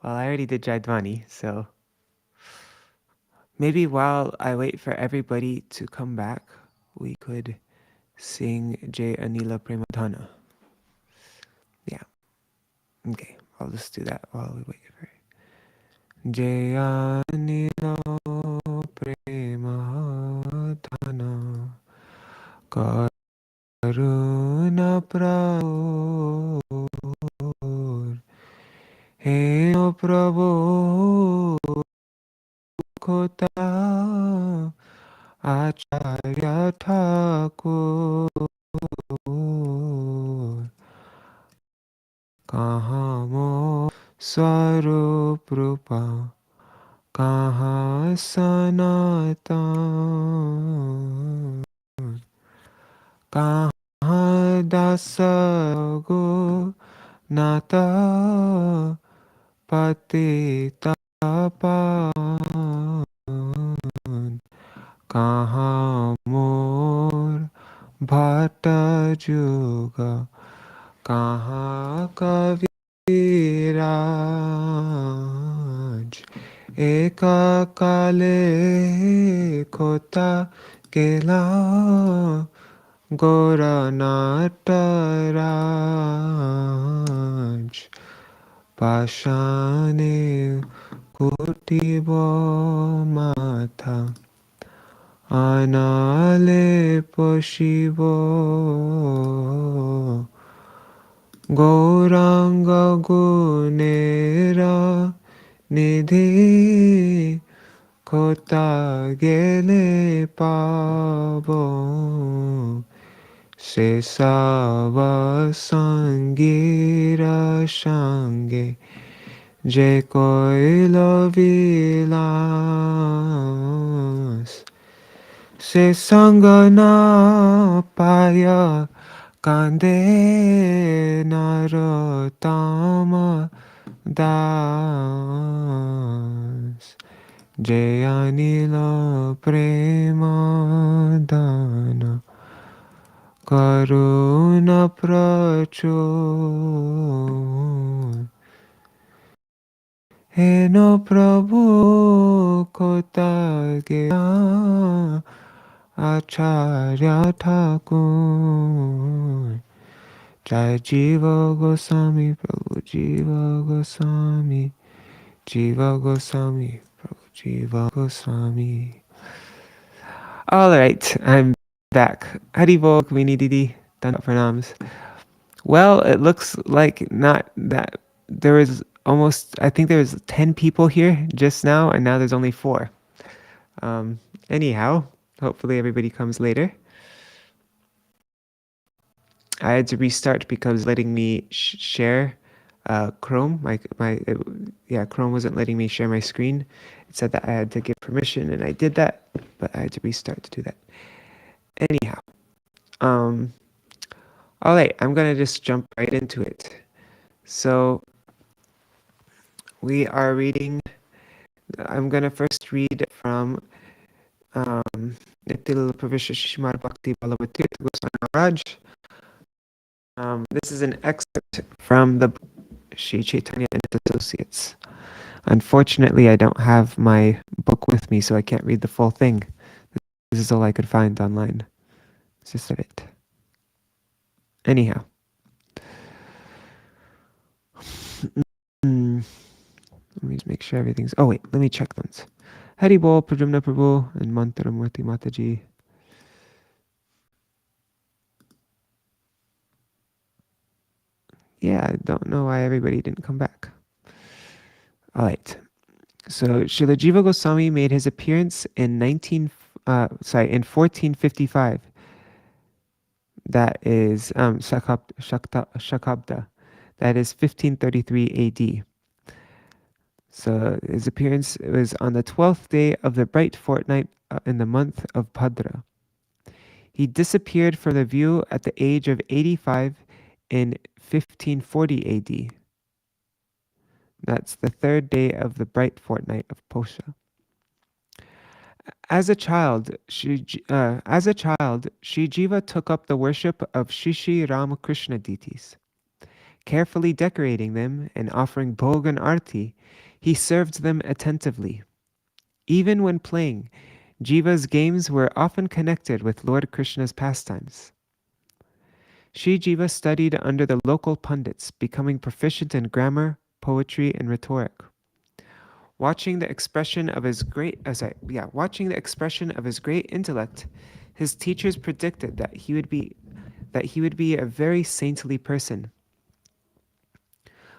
Well, I already did Jaidvani, so maybe while I wait for everybody to come back, we could sing Jai Anila Premadhana. Yeah. Okay, I'll just do that while we wait for it. Jai Anila Premadhana Karuna Prabhu He Prabhu Kota Acharya Thakur Kaha mo Swarup Rupa Kaha Sanatan Kaha Dasa Go Nata Patita Pavan Kaha Mor Bhatta Juga Kaha Kaviraj Eka Kale Kota Kela Gora Nataraj Pashane Kutibo Mata Anale Poshivo Gauranga Gunera Nidhi Kota Gele Pavo Sesava Sangira Shange Je Koilo Vilas Se Sangana Paya Kande Narotama Das Jayanila Premadana Karuna Prachur Heno Prabhu Kota Gya Acharya Thakur Jai Jīva Gosvāmī Prabhu Jīva Gosvāmī Jīva Gosvāmī Prabhu Jīva Gosvāmī. All right, I'm back. Haribol Kamini Didi Dandat Pranams. Well, it looks like not that there was almost, I think there was 10 people here just now, and now there's only 4. Anyhow, hopefully everybody comes later. I had to restart because letting me share Chrome. Chrome wasn't letting me share my screen. It said that I had to give permission, and I did that, but I had to restart to do that. Anyhow, all right, I'm gonna just jump right into it. So we are reading. I'm gonna first read from Nitil Pravisha Shishmar Bhakti Ballabha Tīrtha Gosvāmī Mahārāja. This is an excerpt from the Sri Chaitanya and His Associates. Unfortunately, I don't have my book with me, so I can't read the full thing. This is all I could find online. It's just a bit. Anyhow. Let me just make sure everything's... Oh, wait, let me check those. Hari Bol, Prajumna Prabhu, and Mantaramurti Mataji. Yeah, I don't know why everybody didn't come back. All right. So Srila Jiva Goswami made his appearance in 1455. That is Shakabda. That is 1533 AD. So his appearance was on the 12th day of the bright fortnight in the month of Bhadra. He disappeared from the view at the age of 85 in 1540 AD. That's the 3rd day of the bright fortnight of Posha. As a child, Shri Jiva took up the worship of Shri Ramakrishna deities. Carefully decorating them and offering bhog and arti, he served them attentively. Even when playing, Jiva's games were often connected with Lord Krishna's pastimes. Sri Jiva studied under the local pundits, becoming proficient in grammar, poetry, and rhetoric. Watching the expression of his great intellect, his teachers predicted that he would be a very saintly person.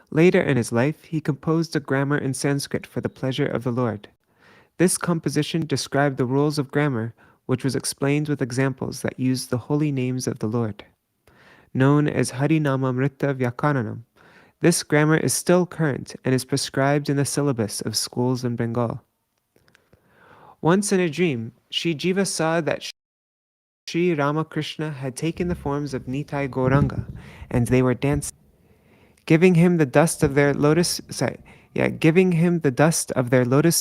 Later in his life, he composed a grammar in Sanskrit for the pleasure of the Lord. This composition described the rules of grammar, which was explained with examples that used the holy names of the Lord. Known as Harinamamrita Vyakaranam, this grammar is still current and is prescribed in the syllabus of schools in Bengal. Once in a dream, Sri Jiva saw that Sri Ramakrishna had taken the forms of Nitai Gauranga, and they were dancing. Giving him the dust of their lotus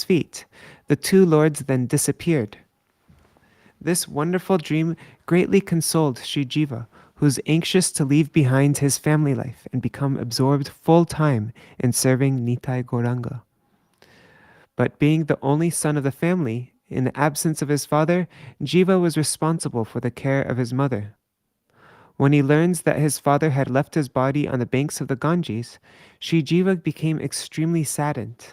feet, the two lords then disappeared. This wonderful dream greatly consoled Sri Jiva, who was anxious to leave behind his family life and become absorbed full-time in serving Nitai Gauranga. But being the only son of the family, in the absence of his father, Jiva was responsible for the care of his mother. When he learns that his father had left his body on the banks of the Ganges, Sri Jiva became extremely saddened.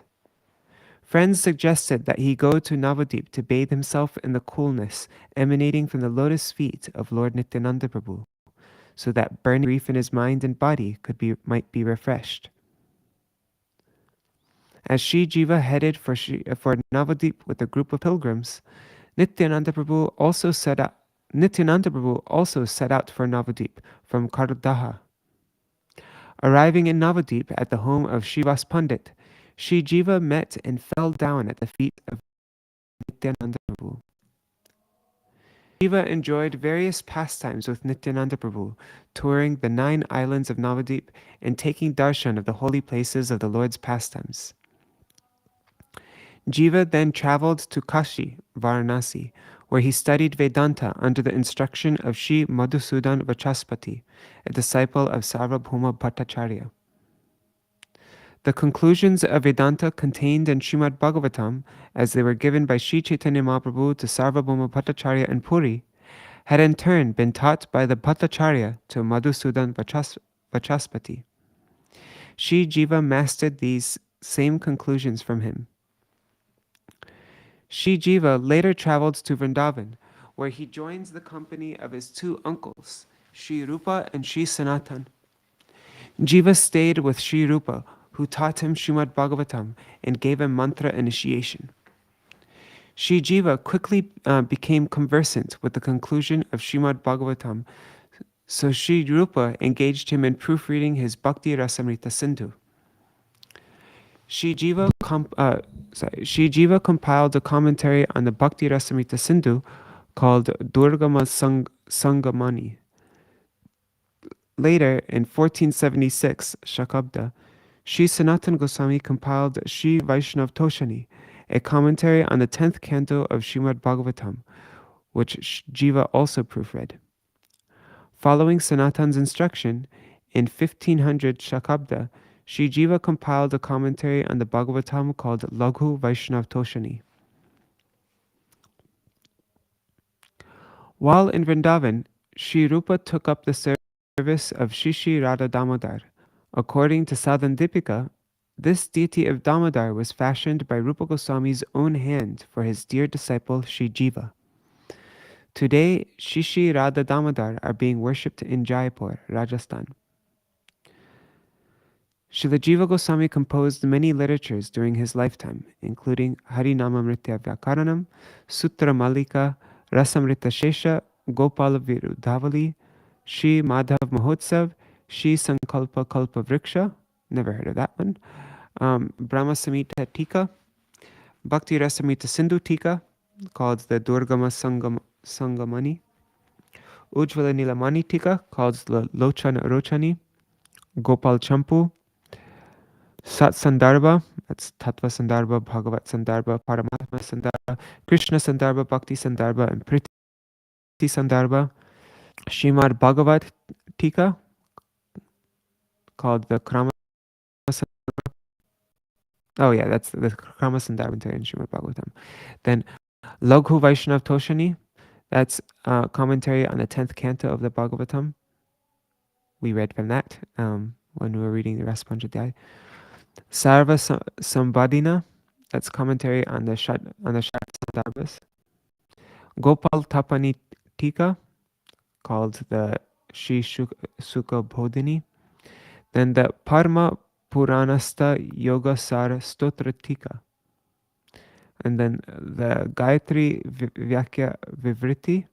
Friends suggested that he go to Navadip to bathe himself in the coolness emanating from the lotus feet of Lord Nityananda Prabhu, so that burning grief in his mind and body might be refreshed. As Sri Jiva headed for Navadip with a group of pilgrims, Nityananda Prabhu also set out for Navadip from Kardaha. Arriving in Navadip at the home of Srivas Pandit, Sri Jiva met and fell down at the feet of Nityananda Prabhu. Jiva enjoyed various pastimes with Nityananda Prabhu, touring the 9 islands of Navadip and taking darshan of the holy places of the Lord's pastimes. Jiva then traveled to Kashi, Varanasi, where he studied Vedanta under the instruction of Sri Madhusudan Vachaspati, a disciple of Sarvabhauma Bhattacharya. The conclusions of Vedanta contained in Srimad Bhagavatam, as they were given by Sri Chaitanya Mahaprabhu to Sarvabhauma Bhattacharya in Puri, had in turn been taught by the Bhattacharya to Madhusudan Vachaspati. Sri Jiva mastered these same conclusions from him. Sri Jiva later traveled to Vrindavan, where he joins the company of his 2 uncles, Sri Rupa and Sri Sanatan. Jiva stayed with Sri Rupa, who taught him Srimad Bhagavatam and gave him mantra initiation. Sri Jiva quickly became conversant with the conclusion of Srimad Bhagavatam, so Sri Rupa engaged him in proofreading his Bhakti Rasamrita Sindhu. Sri Jiva compiled a commentary on the Bhakti Rasamrita Sindhu called Durgama Sangamani. Later, in 1476 Shakabda, Sri Sanatan Gosvāmī compiled Sri Vaishnav Toshani, a commentary on the 10th canto of Srimad Bhagavatam, which Jiva also proofread. Following Sanatan's instruction, in 1500 Shakabda, Sri Jiva compiled a commentary on the Bhagavatam called Laghu Vaishnav Toshani. While in Vrindavan, Sri Rupa took up the service of Shri Radha Damodar. According to Sadhandipika, this deity of Damodar was fashioned by Rupa Goswami's own hand for his dear disciple Sri Jiva. Today, Shri Radha Damodar are being worshipped in Jaipur, Rajasthan. Srila Jiva Goswami composed many literatures during his lifetime, including Harinamamrita Vyakaranam, Sutra Malika, Rasamrita Shesha, Gopala Virudhavali, Sri Madhav Mahotsav, Sri Sankalpa Kalpa Vriksha, never heard of that one, Brahma Samhita Tika, Bhakti Rasamrita Sindhu Tika, called the Durgama Sangamani, Ujjvala Nilamani Tika, called the Lochana Rochani, Gopal Champu, Sat Sandarbha, that's Tattva Sandarbha, Bhagavat Sandarbha, Paramatma Sandarbha, Krishna Sandarbha, Bhakti Sandarbha, and Priti Sandarbha, Srimad Bhagavat Tika, called the Krama. Oh yeah, that's the Kramasandar commentary in Srimad Bhagavatam. Then Laghu Vaishnav Toshani, that's commentary on the 10th canto of the Bhagavatam. We read from that when we were reading the Raspanjadhyaya. Sarva Sambadina, that's commentary on the Shandarbhas. Gopal Tapani Tika, called the Shri Sukha Bodhini. Then the Parma Puranasta Yogasara Stotra Tika. And then the Gayatri Vyakya Vivriti,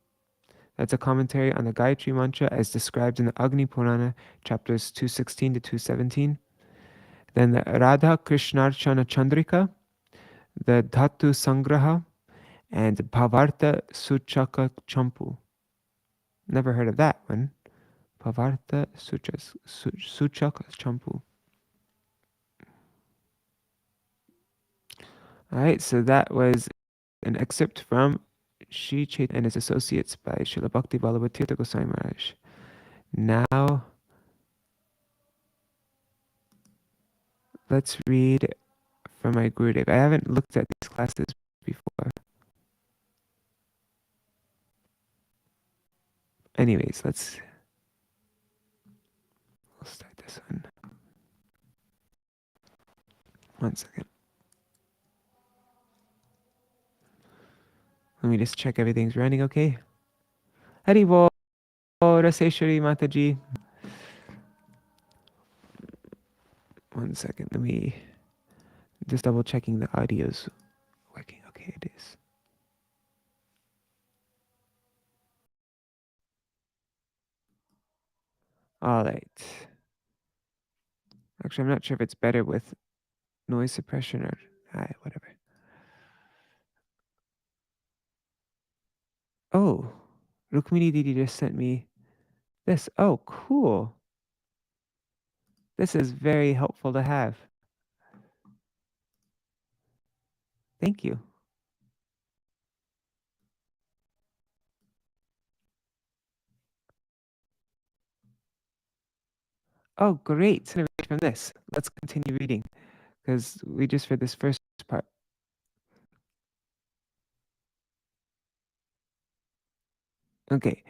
that's a commentary on the Gayatri Mantra as described in the Agni Purana, chapters 216 to 217. Then the Radha Krishnarchana Chandrika, the Dhatu Sangraha, and Bhavarta Suchaka Champu. Never heard of that one. Bhavarta Suchaka Champu. All right, so that was an excerpt from Sri Chaitanya and his associates by Srila Bhakti Ballabha Tīrtha Gosvāmī Mahārāja. Now, let's read from my Gurudeva. I haven't looked at these classes before. Anyways, we'll start this one. One second. Let me just check everything's running okay. Hari Bol, Raseshwari Mataji. One second, let me just double checking the audio's working. Okay, it is. All right. Actually, I'm not sure if it's better with noise suppression or whatever. Oh, Rukmini Didi just sent me this. Oh, cool. This is very helpful to have. Thank you. Oh, great. From this, let's continue reading because we just read this first part. Okay.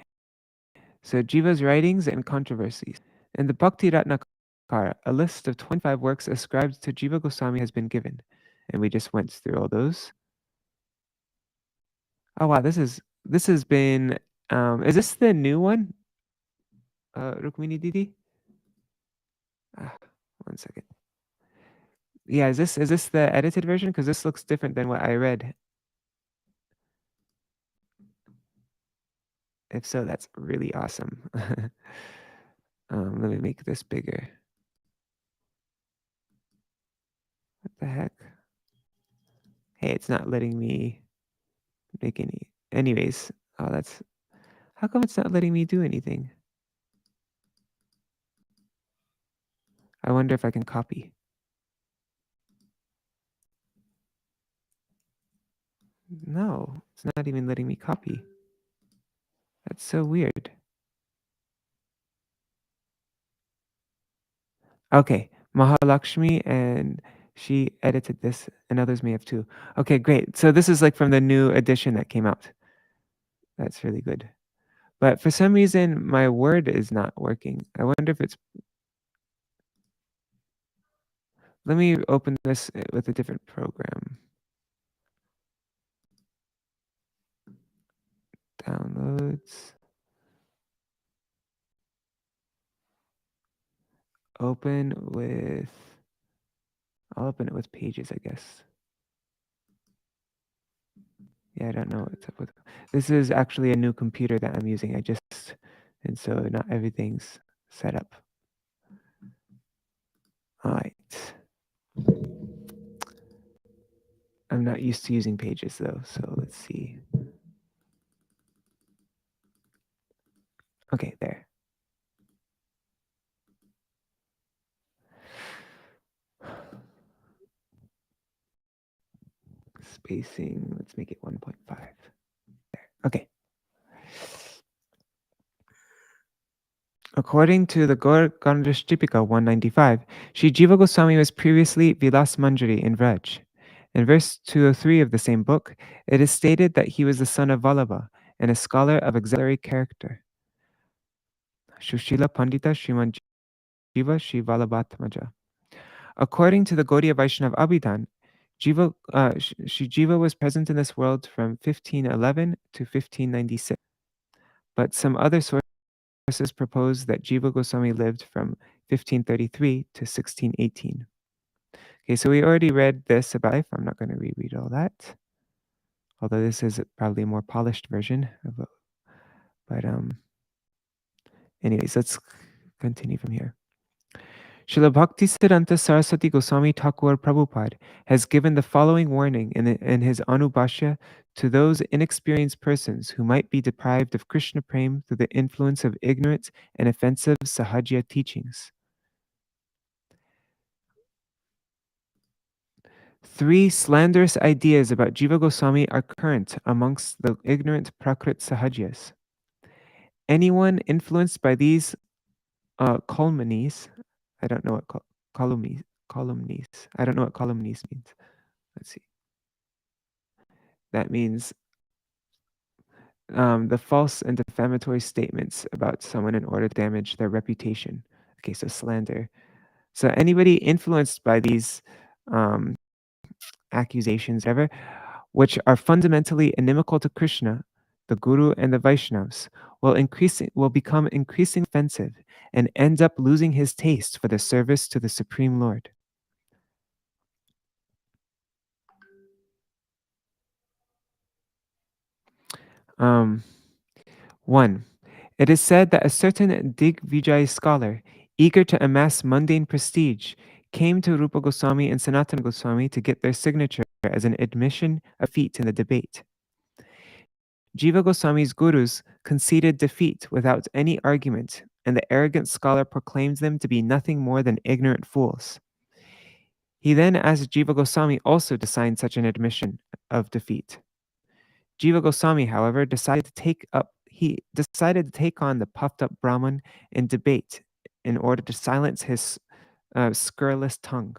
So Jiva's writings and controversies. In the Bhakti Ratnakara, a list of 25 works ascribed to Jiva Gosvāmī has been given. And we just went through all those. Oh wow, this has been is this the new one? Rukmini Didi? One second. Yeah, is this the edited version? Because this looks different than what I read. If so, that's really awesome. Let me make this bigger. What the heck? Hey, it's not letting me make any. Anyways, how come it's not letting me do anything? I wonder if I can copy. No, it's not even letting me copy. That's so weird. Okay, Mahalakshmi, and she edited this, and others may have too. Okay, great. So this is like from the new edition that came out. That's really good. But for some reason, my Word is not working. I wonder if it's... Let me open this with a different program. Downloads. I'll open it with Pages, I guess. Yeah, I don't know what's up with... This is actually a new computer that I'm using. And so not everything's set up. All right. I'm not used to using Pages though, so let's see. Okay, there. Spacing, let's make it 1.5. There, okay. According to the Gandhashtipika 195, Sri Jiva Goswami was previously Vilas Manjari in Vraj. In verse 203 of the same book, it is stated that he was the son of Ballabha and a scholar of exemplary character. Shushila Paṇḍita Sriman Jiva Shri Vallabhatmaja. According to the Gaudiya Vaishnava Abhidhan, Shri Jiva was present in this world from 1511 to 1596. But some other sources propose that Jiva Goswami lived from 1533 to 1618. Okay, so we already read this about life. I'm not going to reread all that, although this is probably a more polished version of it. But anyways, let's continue from here. Srila Bhaktisiddhanta Saraswati Goswami Thakur Prabhupada has given the following warning in his Anubhashya to those inexperienced persons who might be deprived of Krishna Prem through the influence of ignorant and offensive Sahajya teachings. 3 slanderous ideas about Jiva Goswami are current amongst the ignorant Prakrit Sahajas. Anyone influenced by these calumnies, I don't know what calumnies. I don't know what calumnies means. Let's see. That means the false and defamatory statements about someone in order to damage their reputation. Okay, so slander. So anybody influenced by these accusations, whatever, which are fundamentally inimical to Krishna, the Guru, and the Vaishnavas, will become increasingly offensive and end up losing his taste for the service to the Supreme Lord. One, it is said that a certain Digvijay scholar, eager to amass mundane prestige, came to Rupa Goswami and Sanatana Goswami to get their signature as an admission of defeat in the debate. Jiva Goswami's gurus conceded defeat without any argument, and the arrogant scholar proclaimed them to be nothing more than ignorant fools. He then asked Jiva Goswami also to sign such an admission of defeat. Jiva Goswami, however, decided to take on the puffed up Brahman in debate in order to silence his scurrilous tongue.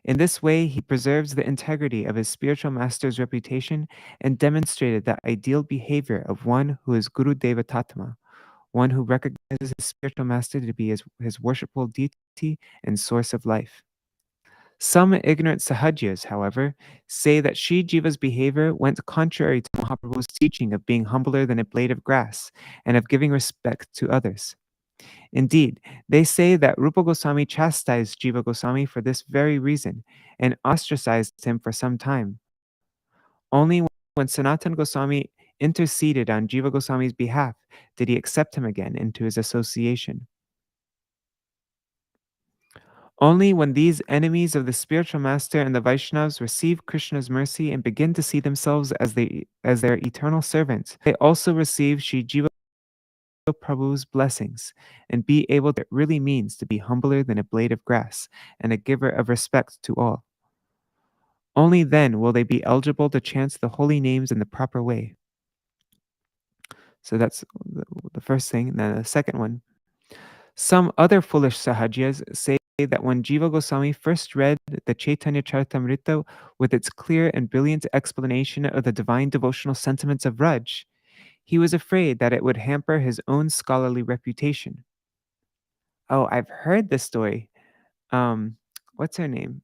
In this way, he preserves the integrity of his spiritual master's reputation and demonstrated the ideal behavior of one who is Gurudeva Tatma, one who recognizes his spiritual master to be his worshipful deity and source of life. Some ignorant Sahajyas, however, say that Sri Jiva's behavior went contrary to Mahaprabhu's teaching of being humbler than a blade of grass and of giving respect to others. Indeed, they say that Rupa Goswami chastised Jiva Goswami for this very reason and ostracized him for some time. Only when Sanatana Goswami interceded on Jiva Goswami's behalf did he accept him again into his association. Only when these enemies of the spiritual master and the Vaishnavas receive Krishna's mercy and begin to see themselves as their eternal servants, they also receive Sri Jiva Prabhu's blessings and be able to what it really means to be humbler than a blade of grass and a giver of respect to all. Only then will they be eligible to chant the holy names in the proper way. So that's the first thing. And then the second one. Some other foolish Sahajyas say that when Jiva Goswami first read the Chaitanya Charitamrita with its clear and brilliant explanation of the divine devotional sentiments of Raj, he was afraid that it would hamper his own scholarly reputation. Oh, I've heard this story. What's her name?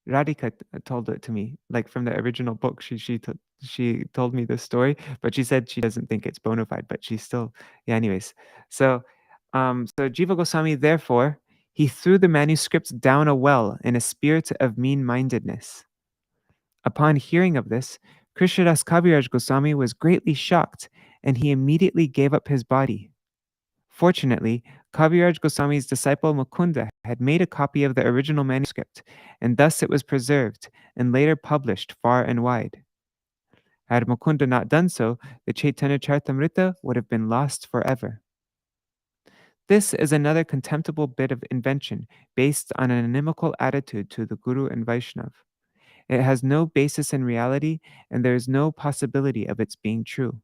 Radhika told it to me, like from the original book. She told me this story, but she said she doesn't think it's bona fide, but she's still, yeah. Anyways, so Jiva Goswami, therefore, he threw the manuscripts down a well in a spirit of mean-mindedness. Upon hearing of this, Krishnadas Kaviraj Goswami was greatly shocked, and he immediately gave up his body. Fortunately, Kaviraj Goswami's disciple Mukunda had made a copy of the original manuscript, and thus it was preserved and later published far and wide. Had Mukunda not done so, the Chaitanya Charitamrita would have been lost forever. This is another contemptible bit of invention based on an inimical attitude to the Guru and Vaishnav. It has no basis in reality, and there is no possibility of its being true.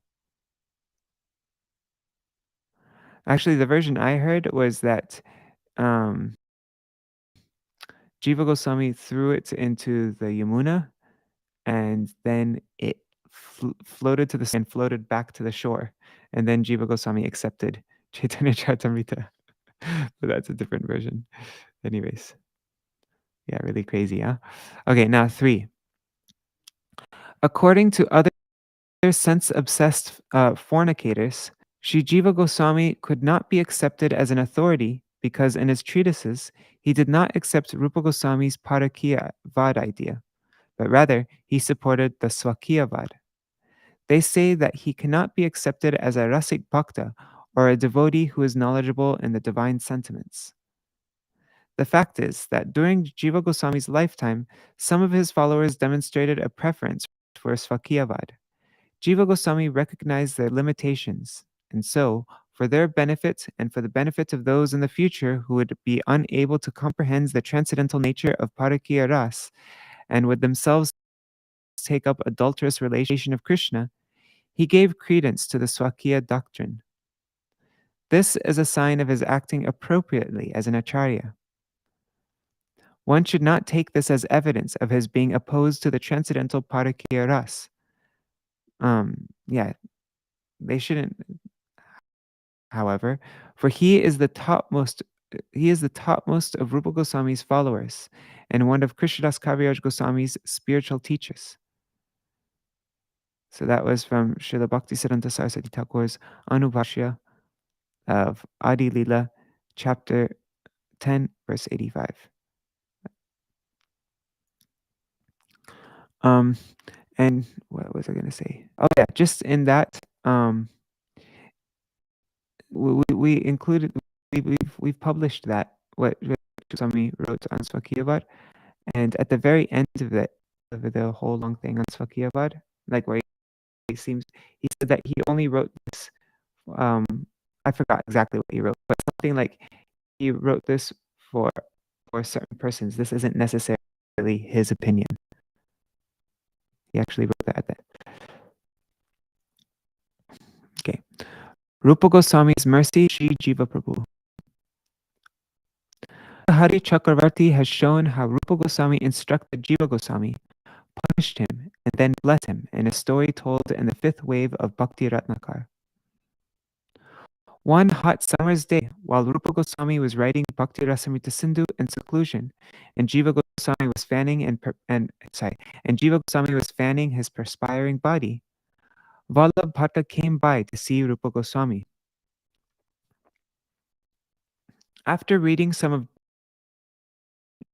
Actually, the version I heard was that um, Jiva Goswami threw it into the Yamuna, and then it floated to the and floated back to the shore. And then Jiva Goswami accepted Chaitanya Charitamrita. But that's a different version. Anyways. Yeah, really crazy, huh? Okay, now 3. According to other sense-obsessed fornicators, Sri Jiva Goswami could not be accepted as an authority because in his treatises, he did not accept Rupa Goswami's Parakiya Vad idea, but rather he supported the Swakiya Vad. They say that he cannot be accepted as a Rasik Bhakta or a devotee who is knowledgeable in the divine sentiments. The fact is that during Jiva Goswami's lifetime, some of his followers demonstrated a preference for Svakiyavad. Jiva Goswami recognized their limitations, and so, for their benefit and for the benefit of those in the future who would be unable to comprehend the transcendental nature of Parakiya Ras and would themselves take up adulterous relation of Krishna, he gave credence to the Swakiya doctrine. This is a sign of his acting appropriately as an acharya. One should not take this as evidence of his being opposed to the transcendental Parakiya Ras. Yeah, they shouldn't, however, for he is the topmost of Rupa Goswami's followers and one of Krishnadas Kaviraj Goswami's spiritual teachers. So that was from Srila Bhaktisiddhanta Saraswati Thakur's Anubhashya of Adi Lila, chapter 10, verse 85. And what was I going to say? Oh yeah, just in that, we included, we've published that what Swami wrote on Svakiyavad, and at the very end of it, of the whole long thing on Svakiyavad, like where he said that he only wrote this. I forgot exactly what he wrote, but something like he wrote this for certain persons. This isn't necessarily his opinion. He actually wrote that. Okay. Rupa Goswami's mercy, Sri Jiva Prabhu. Hari Chakravarti has shown how Rupa Goswami instructed Jiva Goswami, punished him, and then blessed him in a story told in the 5th wave of Bhakti Ratnakar. One hot summer's day, while Rupa Goswami was writing Bhakti Rasamrita Sindhu in seclusion, and Jiva Goswami was fanning Jiva Goswami was fanning his perspiring body, Vallabha Bhatta came by to see Rupa Goswami. After reading some of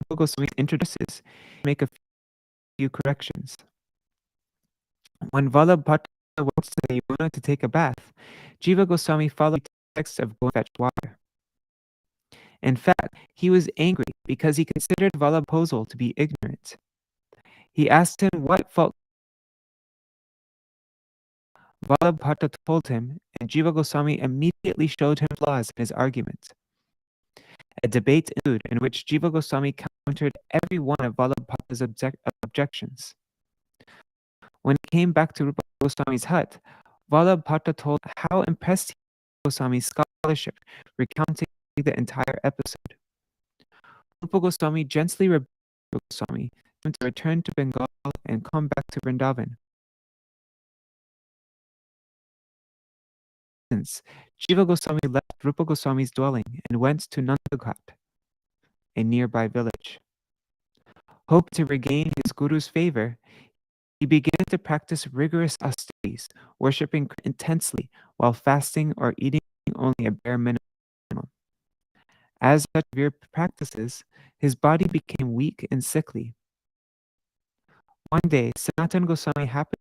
Rupa Goswami's introductions, he make a few corrections. When Vallabha Bhatta went to the Yamuna to take a bath, Jiva Goswami followed the text of going to fetch water. In fact, he was angry because he considered Vallabha's proposal to be ignorant. He asked him what fault. Vallabha Bhatta told him, and Jiva Goswami immediately showed him flaws in his argument. A debate ensued in which Jiva Goswami countered every one of Vallabha Bhatta's objections. When he came back to Rupa Goswami's hut, Vallabha Bhatta told how impressed he was with Goswami's scholarship, recounting the entire episode. Rupa Goswami gently rebuked Goswami to return to Bengal and come back to Vrindavan. Since Jiva Goswami left Rupa Goswami's dwelling and went to Nandaghat, a nearby village. Hoping to regain his guru's favor, he began to practice rigorous austerities, worshipping intensely while fasting or eating only a bare minimum. As such severe practices, his body became weak and sickly. One day, Sanatana Goswami happened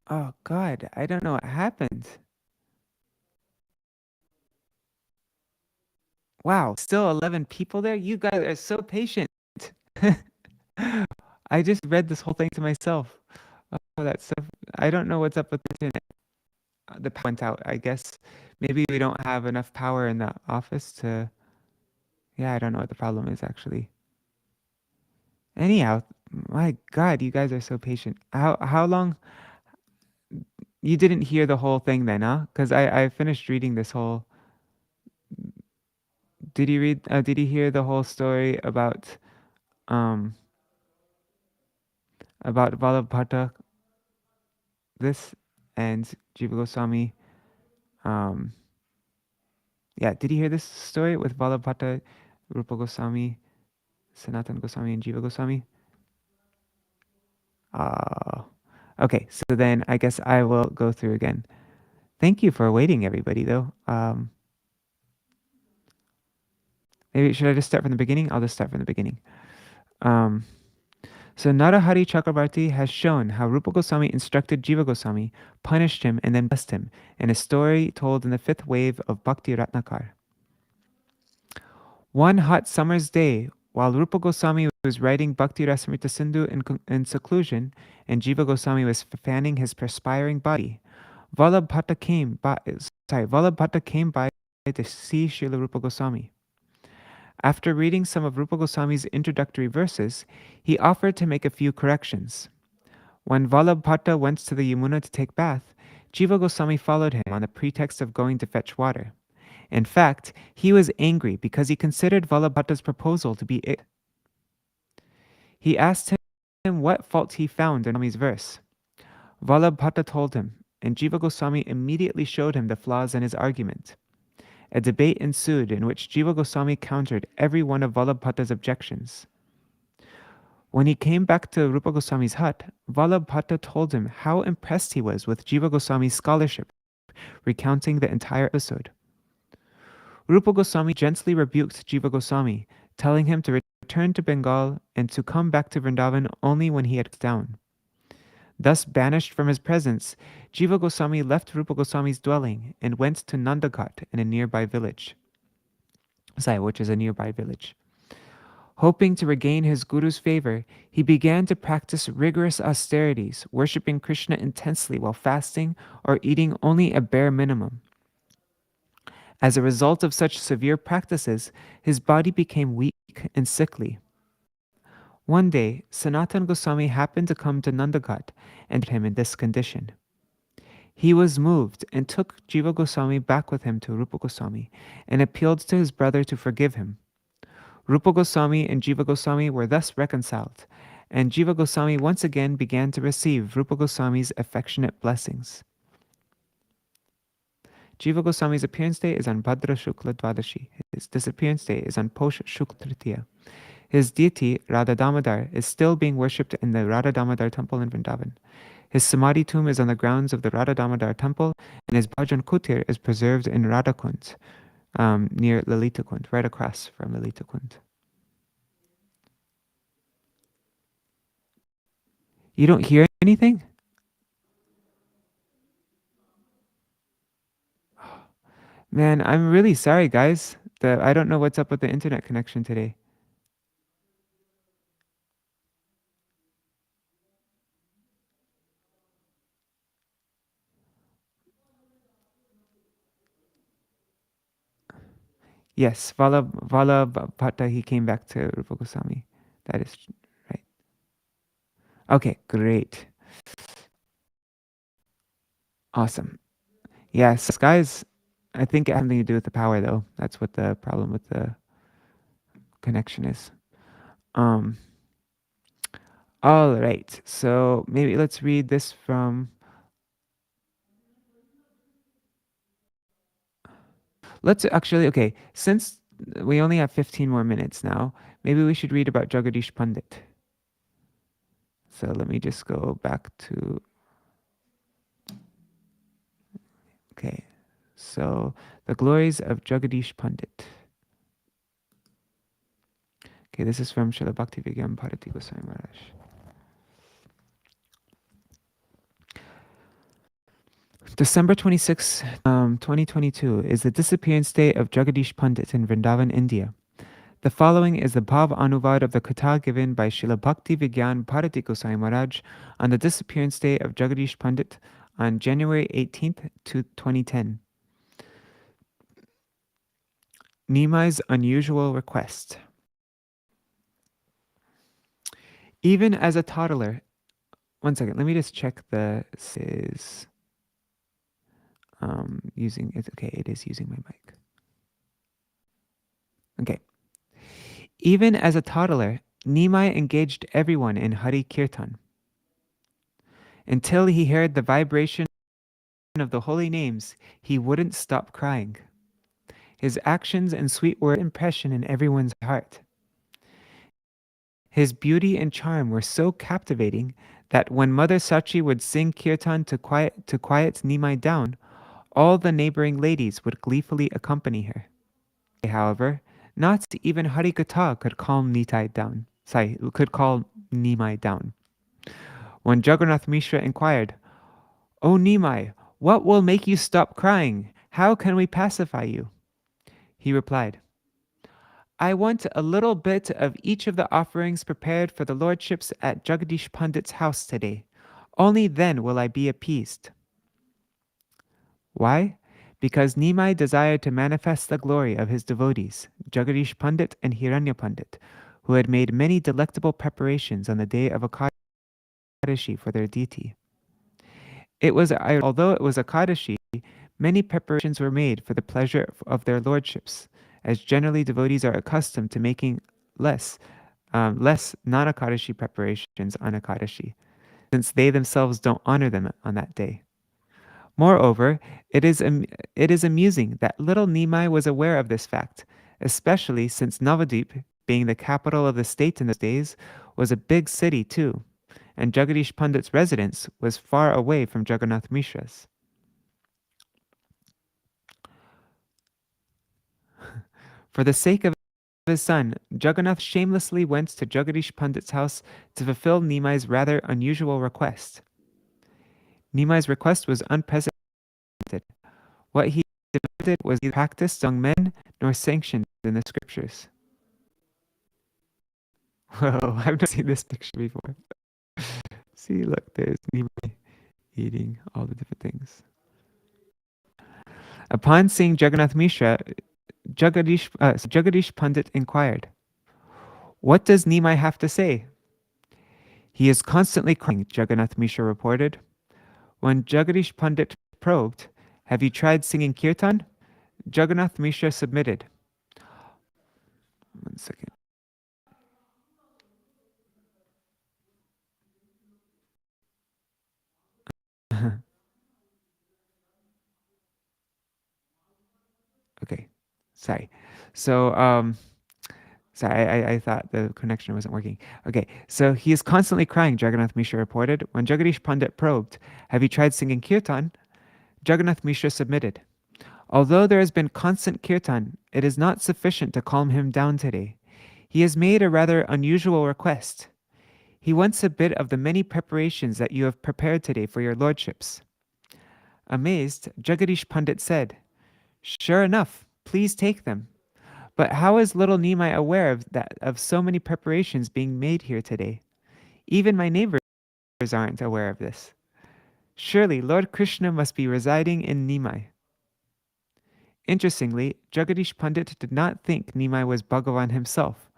Oh God, I don't know what happened. Wow, still 11 people there? You guys are so patient. I just read this whole thing to myself. Oh, that's so. I don't know what's up with the internet. The power went out. I guess maybe we don't have enough power in the office to. Yeah, I don't know what the problem is actually. Anyhow, my God, you guys are so patient. How long? You didn't hear the whole thing then, huh? Because I finished reading this whole. Did you read? Did you hear the whole story um about Ballabha this and Jiva Goswami? Um, yeah, did you hear this story with Ballabha, Rupa Goswami, Sanatana Goswami, and Jiva Goswami? Uh, okay, so then I guess I will go through again. Thank you for waiting, everybody, though. Maybe should I just start from the beginning? I'll just start from the beginning. Um, so Narahari Chakrabarti has shown how Rupa Goswami instructed Jiva Goswami, punished him, and then blessed him in a story told in the fifth wave of Bhakti Ratnakar. One hot summer's day, while Rupa Goswami was writing Bhakti Rasamrita Sindhu in seclusion, and Jiva Goswami was fanning his perspiring body, Vallabha came by to see Srila Rupa Goswami. After reading some of Rupa Goswami's introductory verses, he offered to make a few corrections. When Vallabha went to the Yamuna to take bath, Jiva Goswami followed him on the pretext of going to fetch water. In fact, he was angry because he considered Vallabha's proposal to be it. He asked him what fault he found in Goswami's verse. Vallabha told him, and Jiva Goswami immediately showed him the flaws in his argument. A debate ensued in which Jiva Goswami countered every one of Vallabha's objections. When he came back to Rupa Goswami's hut, Vallabha told him how impressed he was with Jiva Goswami's scholarship, recounting the entire episode. Rupa Goswami gently rebuked Jiva Goswami, telling him to return to Bengal and to come back to Vrindavan only when he had down. Thus banished from his presence, Jiva Goswami left Rupa Goswami's dwelling and went to Nandaghat in a nearby village. Which is a nearby village. Hoping to regain his guru's favor, he began to practice rigorous austerities, worshipping Krishna intensely while fasting or eating only a bare minimum. As a result of such severe practices, his body became weak and sickly. One day, Sanatana Goswami happened to come to Nandaghat and met him in this condition. He was moved and took Jiva Goswami back with him to Rupa Goswami and appealed to his brother to forgive him. Rupa Goswami and Jiva Goswami were thus reconciled, and Jiva Goswami once again began to receive Rupa Goswami's affectionate blessings. Jiva Goswami's appearance day is on Bhadra Shukla Dvadashi. His disappearance day is on Posh Shukla Tritiya. His deity, Radha Damodar, is still being worshipped in the Radha Damodar temple in Vrindavan. His Samadhi tomb is on the grounds of the Radha Damodar temple, and his Bhajan Kutir is preserved in Radhakund, near Lalitakund, right across from Lalitakund. You don't hear anything? Man, I'm really sorry, guys. I don't know what's up with the internet connection today. Yes, Vallabha, he came back to Rupa Goswami. That is right. Okay, great. Awesome. Yes, guys, I think it has something to do with the power, though. That's what the problem with the connection is. Um, all right, so maybe let's read this from. Let's actually, okay, since we only have 15 more minutes now, maybe we should read about Jagadīśa Pandit. So let me just go back to. Okay, so the glories of Jagadīśa Pandit. Okay, this is from Śrīla Bhakti Vijñāna Bhāratī Goswami Mahārāja. December 26, 2022 is the disappearance day of Jagadīśa Pandit in Vrindavan, India. The following is the Bhav Anuvad of the kathā given by Śrīla Bhakti Vijñāna Bhāratī Gosvāmī Mahārāja on the disappearance day of Jagadīśa Pandit on January 18th, 2010. Nimai's unusual request. Even as a toddler, one second, let me just check the is using it. Okay, it is using my mic. Okay. Even as a toddler, Nimai engaged everyone in Hari Kirtan. Until he heard the vibration of the holy names, he wouldn't stop crying. His actions and sweet word impression in everyone's heart. His beauty and charm were so captivating that when Mother Sachi would sing kirtan to quiet Nimai down, all the neighboring ladies would gleefully accompany her. However, not even Harikatha could calm Nimai down. When Jagannath Mishra inquired, "O Nimai, what will make you stop crying? How can we pacify you?" He replied, "I want a little bit of each of the offerings prepared for the lordships at Jagadīśa Pandit's house today. Only then will I be appeased." Why? Because Nimai desired to manifest the glory of his devotees, Jagadīśa Pandit and Hiranya Pandit, who had made many delectable preparations on the day of Ekadashi for their deity. Although it was Ekadashi, many preparations were made for the pleasure of their lordships, as generally devotees are accustomed to making less non-Ekadashi preparations on Ekadashi, since they themselves don't honor them on that day. Moreover, it is amusing that little Nimai was aware of this fact, especially since Navadvip, being the capital of the state in those days, was a big city too, and Jagadīśa Pandit's residence was far away from Jagannath Mishra's. For the sake of his son, Jagannath shamelessly went to Jagadīśa Pandit's house to fulfill Nimai's rather unusual request. Nimai's request was unprecedented. What he demanded was neither practiced among men nor sanctioned in the scriptures. Whoa, I've never seen this picture before. See, look, there's Nimai eating all the different things. Upon seeing Jagannath Mishra, Jagadīśa Pandit inquired, "What does Nimai have to say?" "He is constantly crying," Jagannath Mishra reported. When Jagadīśa Pandit probed, "Have you tried singing kirtan?" Jagannath Mishra submitted. One second. Okay, sorry. So, sorry, I thought the connection wasn't working. Okay, so he is constantly crying, Jagannath Mishra reported. When Jagadīśa Pandit probed, "Have you tried singing kirtan?" Jagannath Mishra submitted. Although there has been constant kirtan, it is not sufficient to calm him down today. He has made a rather unusual request. He wants a bit of the many preparations that you have prepared today for your lordships. Amazed, Jagadīśa Pandit said, "Sure enough, please take them. But how is little Nimai aware of so many preparations being made here today? Even my neighbors aren't aware of this. Surely Lord Krishna must be residing in Nimai." Interestingly, Jagadīśa Pandit did not think Nimai was Bhagavan himself,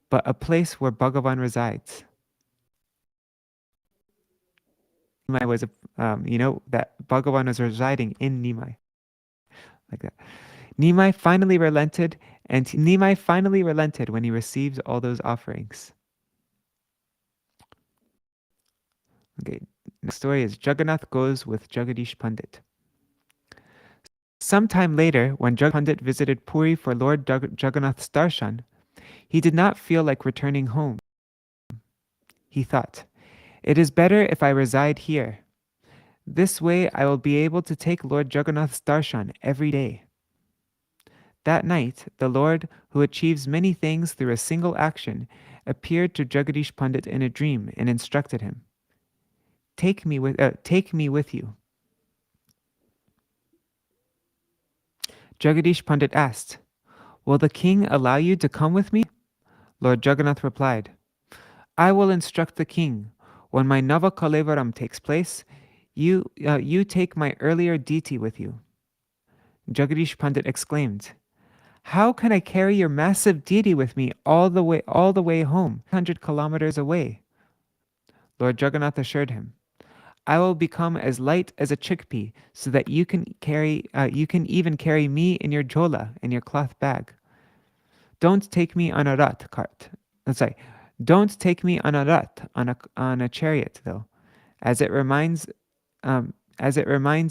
but a place where Bhagavan resides. Nimai was that Bhagavan was residing in Nimai. Like that. Nimai finally relented when he received all those offerings. Okay, next story is Jagannath goes with Jagadīśa Pandit. Sometime later, when Jagannath Pandit visited Puri for Lord Jagannath's darshan, he did not feel like returning home. He thought, "It is better if I reside here. This way I will be able to take Lord Jagannath's darshan every day." That night, the Lord, who achieves many things through a single action, appeared to Jagadīśa Pandit in a dream and instructed him, Take me with you." Jagadish Pandit asked, "Will the king allow you to come with me?" Lord Jagannath replied, "I will instruct the king. When my Nava Kalevaram takes place, you take my earlier deity with you." Jagadish Pandit exclaimed, "How can I carry your massive deity with me all the way home, 100 kilometers away?" Lord Jagannath assured him, "I will become as light as a chickpea, so that you can even carry me in your jhola, in your cloth bag. Don't take me on a rath cart. Sorry, don't take me on a rath on a chariot, though, as it reminds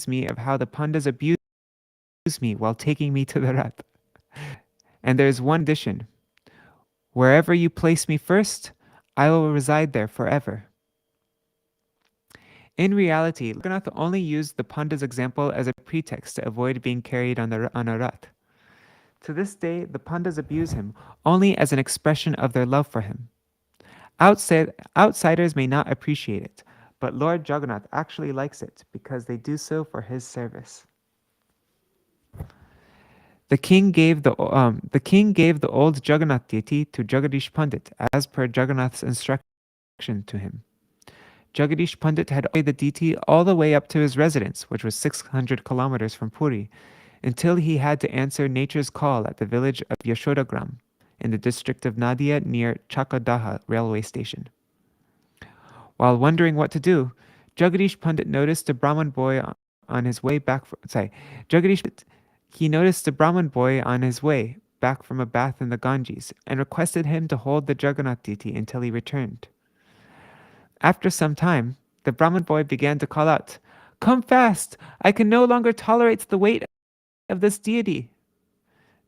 me of how the pandas abused me while taking me to the rath. And there is one condition: wherever you place me first, I will reside there forever." In reality, Jagannath only used the panda's example as a pretext to avoid being carried on a rath. To this day, the pandas abuse him only as an expression of their love for him. Outsiders may not appreciate it, but Lord Jagannath actually likes it because they do so for his service. The king gave the old Jagannath deity to Jagadish Pandit as per Jagannath's instruction to him. Jagadish Pandit had carried the deity all the way up to his residence, which was 600 kilometers from Puri, until he had to answer nature's call at the village of Yashodagram in the district of Nadia near Chakadaha railway station. While wondering what to do, Jagadish Pandit noticed a Brahman boy on his way back noticed a Brahman boy on his way back from a bath in the Ganges and requested him to hold the Jagannath deity until he returned. After some time, the Brahman boy began to call out, "Come fast! I can no longer tolerate the weight of this deity."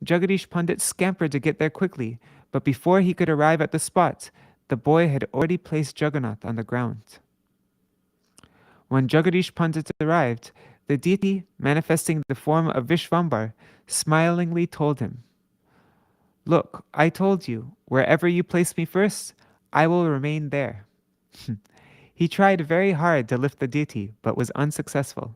Jagadish Pandit scampered to get there quickly, but before he could arrive at the spot, the boy had already placed Jagannath on the ground. When Jagadish Pandit arrived, the deity, manifesting the form of Vishvambar, smilingly told him, "Look, I told you, wherever you place me first, I will remain there." He tried very hard to lift the deity, but was unsuccessful.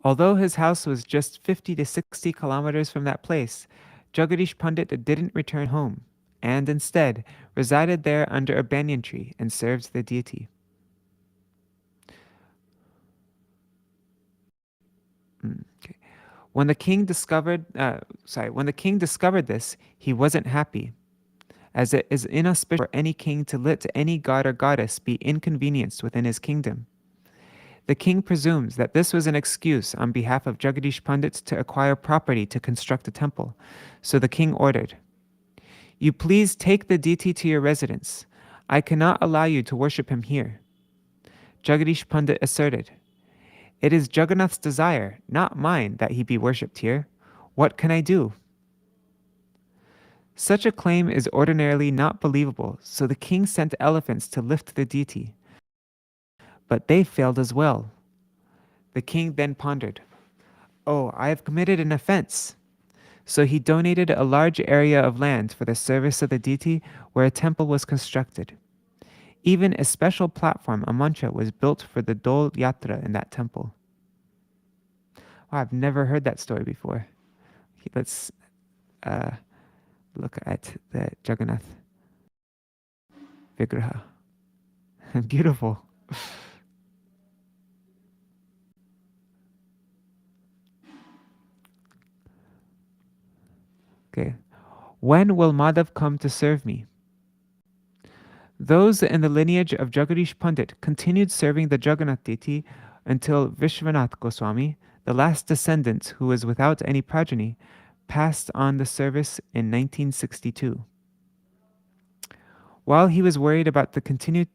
Although his house was just 50 to 60 kilometers from that place, Jagadish Pandit didn't return home, and instead resided there under a banyan tree and served the deity. Okay. When the king discovered this, he wasn't happy, as it is inauspicious for any king to let any god or goddess be inconvenienced within his kingdom. The king presumes that this was an excuse on behalf of Jagadish Pandit to acquire property to construct a temple, so the king ordered, "You please take the deity to your residence. I cannot allow you to worship him here." Jagadish Pandit asserted, "It is Jagannath's desire, not mine, that he be worshipped here. What can I do?" Such a claim is ordinarily not believable, so the king sent elephants to lift the deity. But they failed as well. The king then pondered, "Oh, I have committed an offense." So he donated a large area of land for the service of the deity where a temple was constructed. Even a special platform, a mancha, was built for the Dol Yatra in that temple. Oh, I've never heard that story before. Okay, let's look at the Jagannath Vigraha. Beautiful. Okay. When will Madhav come to serve me? Those in the lineage of Jagadish Pandit continued serving the Jagannath deity until Vishwanath Gosvāmī, the last descendant who was without any progeny, passed on the service in 1962. While he was worried about the continuity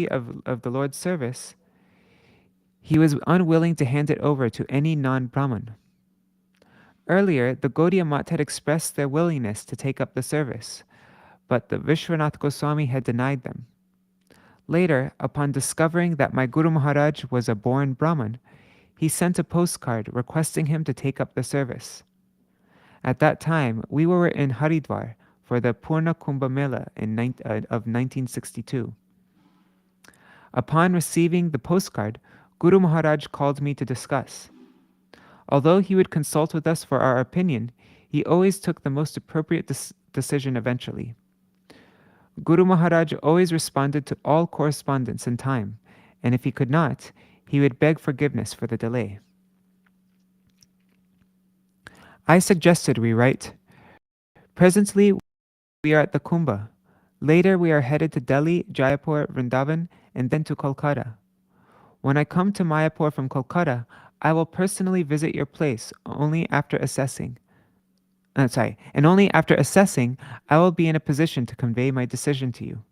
of the Lord's service, he was unwilling to hand it over to any non-Brahman. Earlier, the Gaudiya Math had expressed their willingness to take up the service, but the Vishwanath Goswami had denied them. Later, upon discovering that my Guru Maharaj was a born Brahman, he sent a postcard requesting him to take up the service. At that time, we were in Haridwar for the Purna Kumbha Mela of 1962. Upon receiving the postcard, Guru Maharaj called me to discuss. Although he would consult with us for our opinion, he always took the most appropriate decision eventually. Guru Maharaj always responded to all correspondence in time, and if he could not, he would beg forgiveness for the delay. I suggested we write, "Presently we are at the Kumbh. Later we are headed to Delhi, Jaipur, Vrindavan, and then to Kolkata. When I come to Mayapur from Kolkata, I will personally visit your place only after assessing. And only after assessing, I will be in a position to convey my decision to you."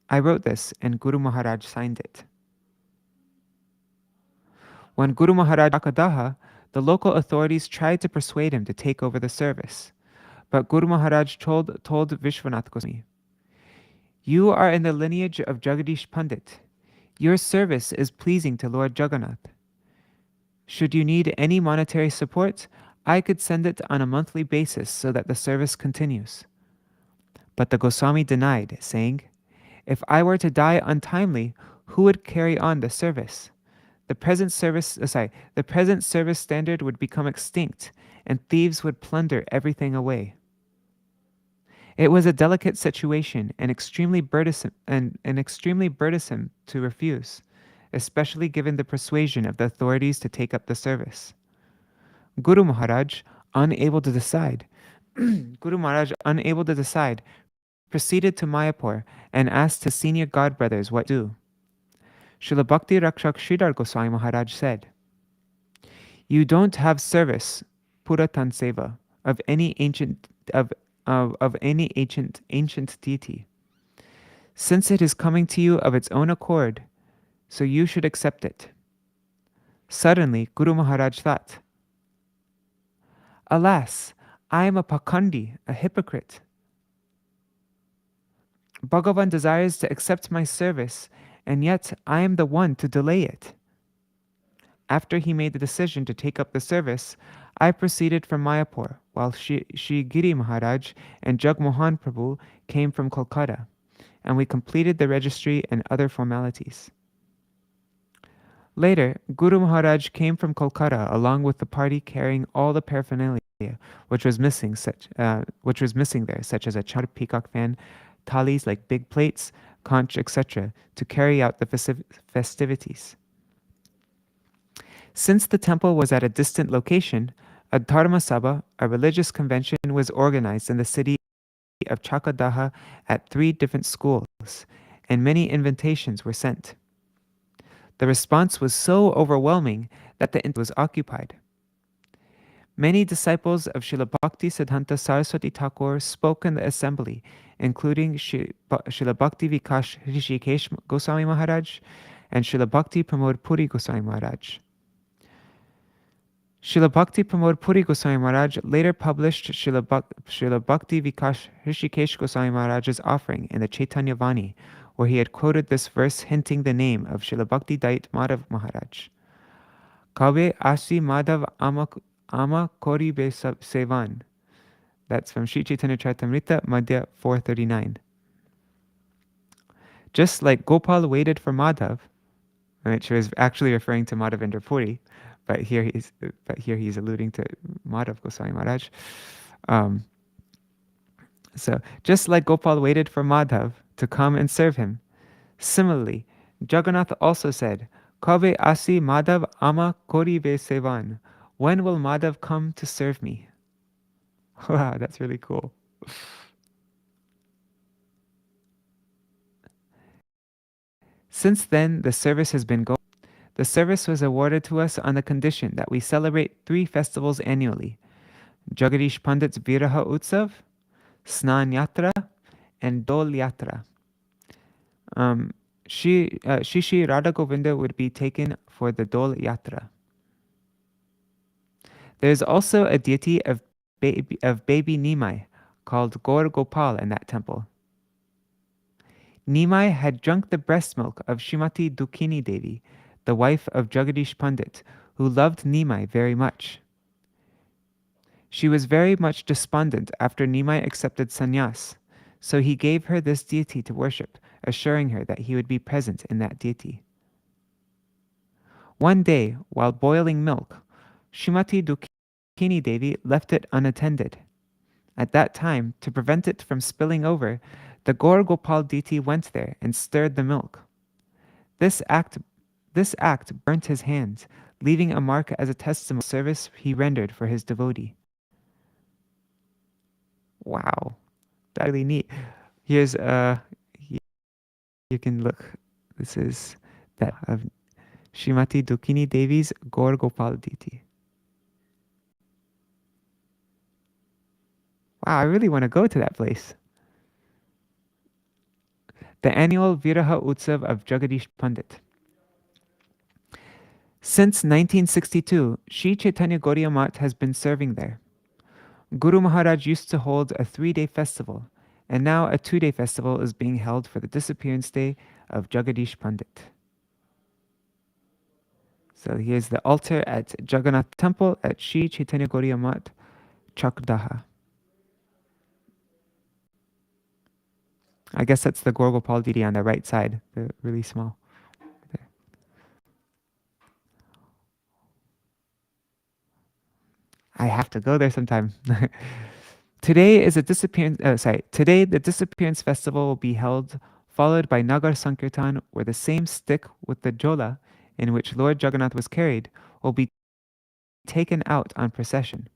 I wrote this, and Guru Maharaj signed it. When Guru Maharaj Jagadīśa, the local authorities tried to persuade him to take over the service. But Guru Maharaj told Vishwanath Goswami, "You are in the lineage of Jagadīśa Pandit. Your service is pleasing to Lord Jagannath. Should you need any monetary support, I could send it on a monthly basis so that the service continues." But the Goswami denied, saying, "If I were to die untimely, who would carry on the service? The present service standard would become extinct, and thieves would plunder everything away." It was a delicate situation and extremely burdensome to refuse, especially given the persuasion of the authorities to take up the service. Guru Maharaj, unable to decide, proceeded to Mayapur and asked his senior godbrothers what to do. Srila Bhakti Rakshak Sridhar Goswami Maharaj said, "You don't have service, Puratan Seva, of any ancient deity. Since it is coming to you of its own accord, so you should accept it." Suddenly, Guru Maharaj thought, "Alas, I am a Pakhandi, a hypocrite. Bhagavan desires to accept my service, and yet I am the one to delay it." After he made the decision to take up the service, I proceeded from Mayapur, while Shri Giri Maharaj and Jagmohan Prabhu came from Kolkata, and we completed the registry and other formalities. Later, Guru Maharaj came from Kolkata along with the party carrying all the paraphernalia which was missing there, such as a charred peacock fan, thalis like big plates, conch, etc., to carry out the festivities. Since the temple was at a distant location, a Dharma Sabha, a religious convention, was organized in the city of Chakadaha at 3 different schools, and many invitations were sent. The response was so overwhelming that the was occupied. Many disciples of Srila Bhakti Siddhanta Saraswati Thakur spoke in the assembly, including Srila Bhakti Vikash Hrishikesh Goswami Maharaj and Srila Bhakti Pramod Puri Goswami Maharaj. Srila Bhakti Pramod Puri Goswami Maharaj later published Srila Bhakti Vikash Hrishikesh Goswami Maharaj's offering in the Chaitanya Vani, where he had quoted this verse hinting the name of Srila Bhakti Dait Madhav Maharaj. Kabe Asi Madhav Ama Kori Be Sevan. That's from Sri Chaitanya Charitamrita, Madhya 439. Just like Gopal waited for Madhav, which was actually referring to Madhavendra Puri, but here he's alluding to Madhav Goswami Maharaj. So just like Gopal waited for Madhav to come and serve him, similarly, Jagannath also said, "Kabe asi Madhav ama kori ve sevan." When will Madhav come to serve me? Wow, that's really cool. Since then, the service has been going. The service was awarded to us on the condition that we celebrate 3 festivals annually: Jagadīśa Pandit's Viraha Utsav, Snan Yatra, and Dol Yatra. Shishi Radha Govinda would be taken for the Dol Yatra. There is also a deity of baby Nimai called Gaur Gopal in that temple. Nimai had drunk the breast milk of Shrimati Dukhini Devi, the wife of Jagadīśa Pandit, who loved Nimai very much. She was very much despondent after Nimai accepted sannyas, so he gave her this deity to worship, assuring her that he would be present in that deity. One day, while boiling milk, Srimati Dukini Devi left it unattended. At that time, to prevent it from spilling over, the Gaur Gopal Diti went there and stirred the milk. This act burnt his hands, leaving a mark as a testimony of the service he rendered for his devotee. Wow, that's really neat. Here's you can look. This is that of Srimati Dukini Devi's Gaur Gopal Diti. Wow, I really want to go to that place. The annual Viraha Utsav of Jagadīśa Pandit. Since 1962, Sri Chaitanya Gaudiya Math has been serving there. Guru Mahārāja used to hold a 3-day festival, and now a 2-day festival is being held for the disappearance day of Jagadīśa Pandit. So here's the altar at Jagannath Temple at Sri Chaitanya Gaudiya Math, Chakdaha. I guess that's the Gaur Gopal Diti on the right side, the really small. There. I have to go there sometime. Today the disappearance festival will be held, followed by Nagar Sankirtan, where the same stick with the jola in which Lord Jagannath was carried will be taken out on procession.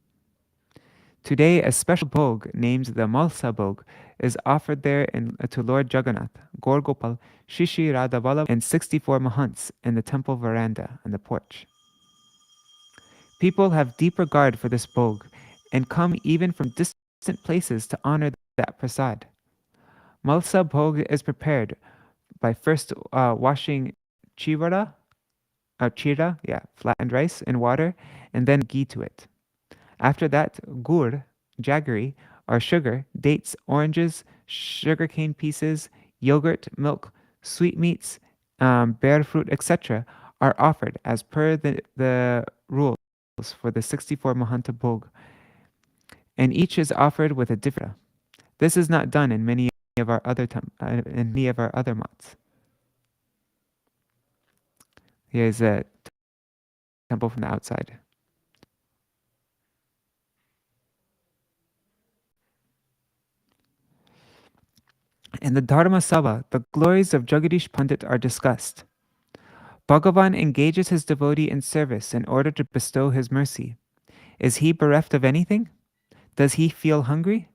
Today, a special bhog named the Malsa bhog is offered there to Lord Jagannath, Gaur Gopal, Shishi Radha Ballabha, and 64 mahants in the temple veranda and the porch. People have deep regard for this bhog and come even from distant places to honor that prasad. Malsa bhog is prepared by first washing chira, flattened rice in water, and then ghee to it. After that, gur, jaggery, or sugar, dates, oranges, sugarcane pieces, yogurt, milk, sweetmeats, bear fruit, etc. are offered as per the rules for the 64 Mahanta Bhog, and each is offered with a different. This is not done in many of our other mats. Here's a temple from the outside. In the Dharma Sabha, the glories of Jagadīśa Pandit are discussed. Bhagavan engages his devotee in service in order to bestow his mercy. Is he bereft of anything? Does he feel hungry?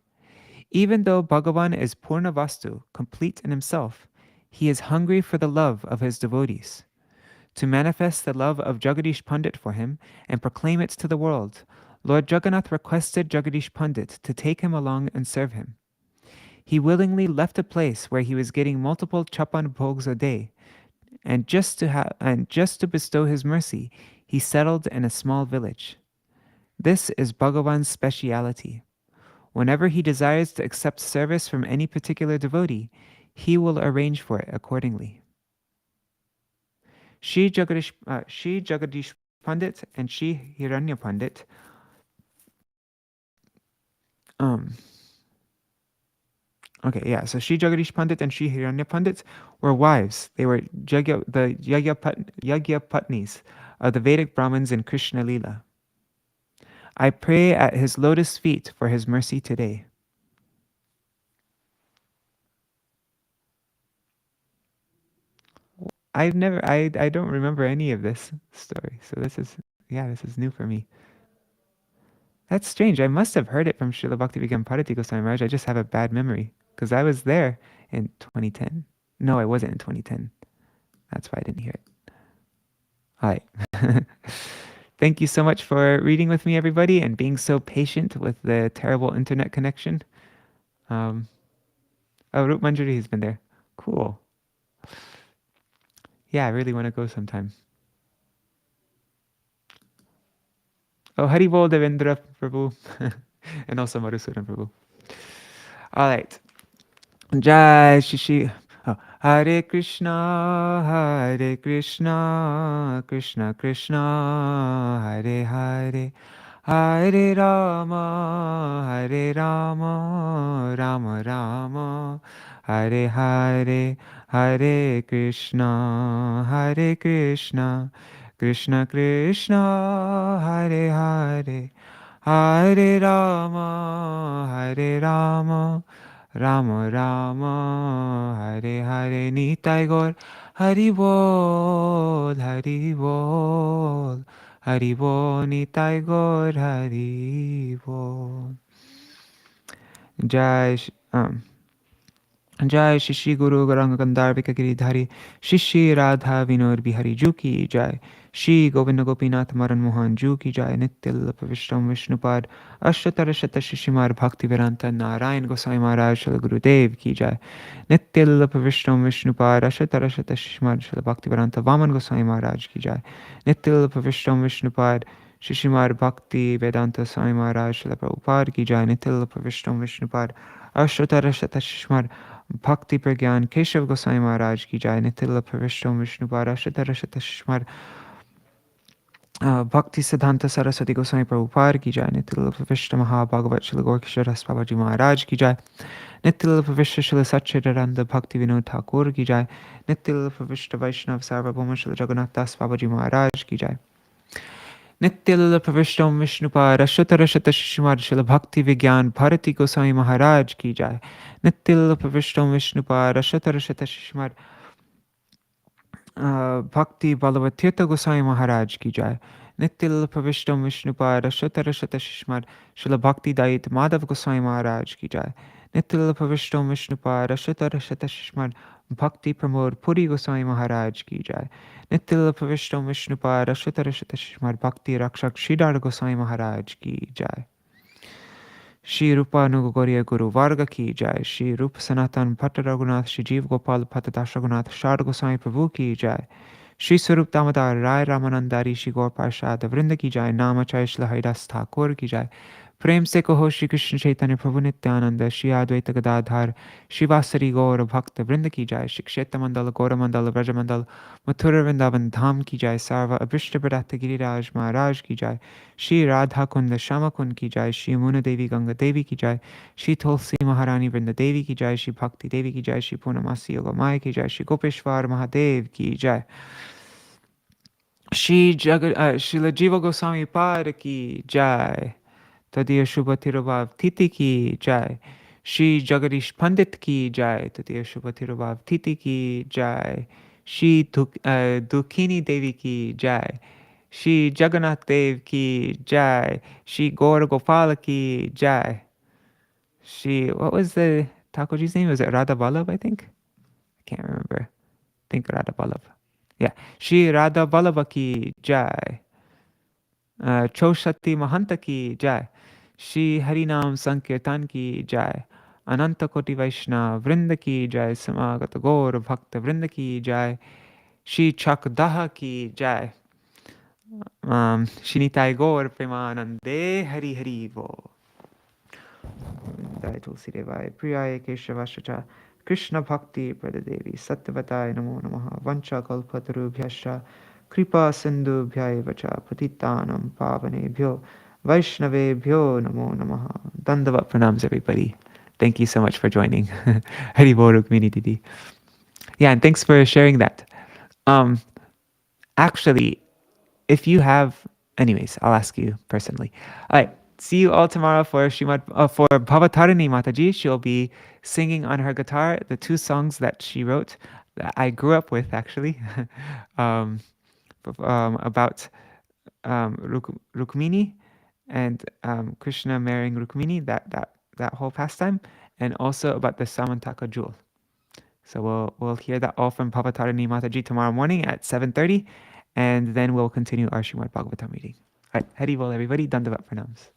Even though Bhagavan is Purnavastu, complete in himself, he is hungry for the love of his devotees. To manifest the love of Jagadīśa Pandit for him and proclaim it to the world, Lord Jagannath requested Jagadīśa Pandit to take him along and serve him. He willingly left a place where he was getting multiple chapan bhogs a day, and just to bestow his mercy, he settled in a small village. This is Bhagavan's speciality. Whenever he desires to accept service from any particular devotee, he will arrange for it accordingly. Shri Jagadīśa Pandit and Shri Hiranya Pandit so Shri Jagadīśa Pandit and Shri Hiranya Pandit were wives. They were the Yagya Patnis of the Vedic Brahmins in Krishna Lila. I pray at his lotus feet for his mercy today. I don't remember any of this story, so this is new for me. That's strange. I must have heard it from Srila Bhaktivedanta Bhāratī Gosvāmī Mahārāja. I just have a bad memory because I was there in 2010. No, I wasn't in 2010. That's why I didn't hear it. All right. Thank you so much for reading with me, everybody, and being so patient with the terrible internet connection. Roop Manjari has been there. Cool. Yeah, I really want to go sometime. Oh, Hari Bol Devendra Prabhu. And also Madhusudan Prabhu. All right. Jai Shishi. Oh. Hare Krishna, Krishna Krishna, Hare Hare, Hare Rama, Rama Rama, Hare Hare, Hare Krishna, Krishna Krishna Hare Hare Hare Rama Hare Rama Rama Rama Hare Hare. Nitai Gaur Hari Bol Hari Bol Hari Bol. Nitai Gaur Hari Bol. Jai जय श्री श्री गुरु गौरांग गंधार्विक गिरिधारी शिष्य राधा विनोद बिहारी जू की जय। श्री गोविंद गोपीनाथ मरण मोहन जू की जय। नित्य विष्णु विष्णुपाद अष्टोत्तर शत शिशिमार भक्ति वेदांत नारायण गोसाई महाराज श्री गुरुदेव की जय। नित्य विष्णु विष्णुपाद अष्टोत्तर शत शिशिमार श्री भक्ति वेदांत वामन गोसाई महाराज की जय। नित्य विष्णु विष्णुपाद शिशिमार भक्ति वेदांत स्वामी महाराज श्री प्रभुपाद की जय। नित्य विष्णु विष्णुपाद अष्टोत्तर शत शिशिमार भक्ति प्रज्ञान केशव गोसाई महाराज की जय। नित्य विष्णु विष्णुपाद अष्टोत्तर शत शिशिमार भक्ति सिद्धांत सरस्वती गोसाई प्रभुपाद की जय। नित्य विष्णु महाभागवत श्री गौरकिशोर दास बाबा जी महाराज की जय। नित्य विष्णु श्री सच्चिदानंद भक्ति विनोद ठाकुर की जय। नित्य विष्णु वैष्णव सार्वभौम श्री जगन्नाथ दास बाबा जी महाराज की जय। नित्य विष्णु विष्णुपाद अष्टोत्तर शत शिशिमार श्री भक्ति विज्ञान भारती गोसाई महाराज की जय। नित्य विष्णु विष्णुपाद अष्टोत्तर शत शिशिमार भक्ति बल्लभ तीर्थ गोसाई महाराज की जय। नित्य विष्णु विष्णुपाद अष्टोत्तर शत शिशिमार श्री भक्ति दायित माधव गोसाई महाराज की जय। नित्य विष्णु विष्णुपाद अष्टोत्तर शत शिशिमार भक्ति प्रमोद पुरी गोसाई महाराज की जय। नित्य विष्णु विष्णुपाद अष्टोत्तर शत शिशिमार भक्ति रक्षक श्रीधर गोसाई महाराज की जय। श्री रूपानुगौर्य गुरु वर्ग की जय। श्री रूप सनातन भट्ट रघुनाथ श्री जीव गोपाल भट्ट दास रघुनाथ शारद गोसाई प्रभु की जय। श्री स्वरूप दामोदर राय रामानंदारी श्री गौर पार्षद वृंद की जय। नामाचार्य श्री हरिदास ठाकुर की जय। प्रेम से कहो श्री कृष्ण चैतन्य प्रभु नित्यानंद श्री अद्वैत गदाधर शिवासरी गौर भक्त वृंद की जय। श्री क्षेत्र मंडल गौर मंडल व्रज मंडल मथुरा वृंदावन धाम की जय। सर्व अभिष्ट प्रदत्त गिरिराज महाराज की जय। श्री राधा कुंद श्याम कुंद की जय। श्री मुन देवी गंगा देवी की जय। श्री तुलसी महारानी वृंद देवी की जय। श्री भक्ति देवी की जय। श्री पूर्णमासी योग माय की जय। श्री गोपेश्वर महादेव की जय। श्री जीव गोस्वामी पाद की जय। तदीय शुभ तिरुभाव तिथि की जय। श्री जगदीश पंडित की जय। तदीय शुभ तिरुभाव तिथि की जय। श्री दुखिनी देवी की जय। श्री जगन्नाथ देव की जय। श्री गौर गोपाल की जय। She, what was the Thakurji's name? Was it Radha Ballabha, I think? I can't remember. I think Radha Ballabha. Yeah. Shri Radha Ballabha ki jai. Choshati Mahanta ki jai. Shri Harinam Sankirtan ki jai. Ananta Koti Vaishnav Vrinda ki jai. Samagata Gaur Bhakta Vrinda ki jai. Shri Chakdaha ki jai. Shri Nitai Gaur Premanande Hari Hari Bo. Jai Tulsi Devai Priyaye Keshavashacha Krishna Bhakti Pradadevi Sattvatai Namo Namaha Vancha Kalpatarubhyascha Kripa Sindhubhyai Vacha Patitanam Pavanebhyo Vaishnavebhyo Namo Namaha. Dandavat pranams, everybody. Thank you so much for joining. Hari Bol Rukmini Didi. Yeah, and thanks for sharing that. Actually, if you have, anyways, I'll ask you personally. All right. See you all tomorrow for for Bhavatarini Mataji. She'll be singing on her guitar the two songs that she wrote that I grew up with, actually, about Rukmini and Krishna marrying Rukmini, that whole pastime, and also about the Samantaka jewel. So we'll hear that all from Bhavatarini Mataji tomorrow morning at 7:30, and then we'll continue our Srimad Bhagavatam reading. All right, Hari Bol, everybody. Dandavat pranams.